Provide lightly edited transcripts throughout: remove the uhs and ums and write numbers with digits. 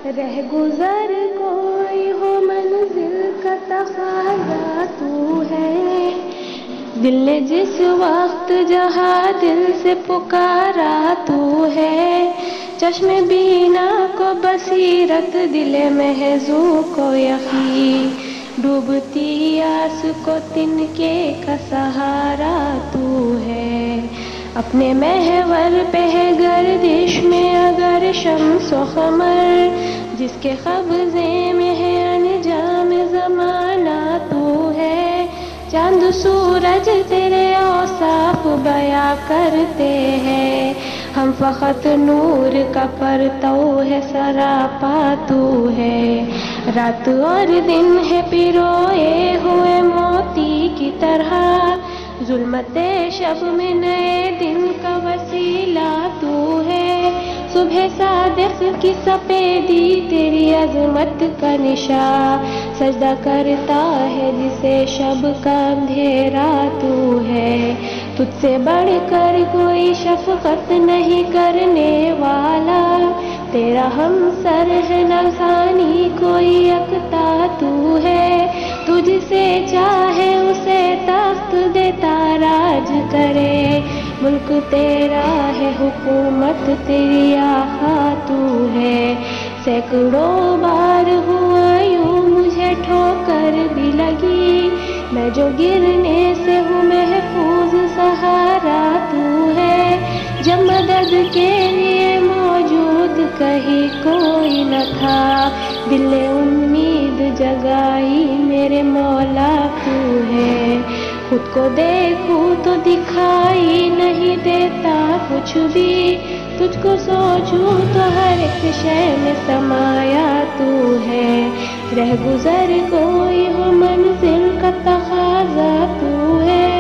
रह गुजर कोई हो मंजिल का तकाज़ा तू है। दिल ने जिस वक्त जहाँ दिल से पुकारा तू है। चश्मे बीना को बसीरत, दिले महजू को यकीन, डूबती आस को तिनके का सहारा तू है। अपने महवर पे है गर्दिश में अगर शम्स-ओ क़मर, जिसके कब्ज़े में है अनजाम ज़माना तू है। चांद सूरज तेरे औसाफ बयां करते हैं, हम फ़क़त नूर का परतव है सरापा तू है। रात और दिन है पिरोए हुए मोती की तरह, ज़ुल्मते शब में नए दिन का वसीला तू है। सुबह सादिक़ की सफ़ेदी तेरी अज़मत का निशा, सजदा करता है जिसे शब का अंधेरा तू है। तुझसे बढ़कर कोई शफ़क़त नहीं करने वाला, तेरा हमसर है नज़ानी कोई यकता तू है। तुझसे चाहे उसे तख्त देता राज करे, मुल्क तेरा है हुकूमत तेरी आका तू है। सैकड़ों बार हुआ यूं मुझे ठोकर भी लगी, मैं जो गिरने से हूँ महफूज सहारा तू है। जब मदद के लिए मौजूद कहीं कोई न था, दिल ने उम्मीद जगाई मेरे मौला तू है। खुद को देखूं तो दिखाई नहीं देता कुछ भी, तुझको सोचूं तो हर एक शय में समाया तू है। रह गुजर कोई हो मंजिल का तकाज़ा तू है।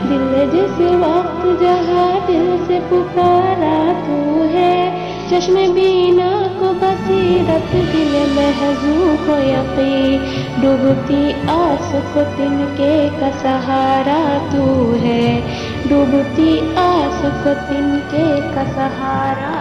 दिल ने जिस वक्त जहाँ दिल से पुकारा तू है। चश्मे बीना को बसीरत, दिल महजू को यकीन, डूबती आस को तिनके का सहारा तू है। डूबती आस को तिनके का सहारा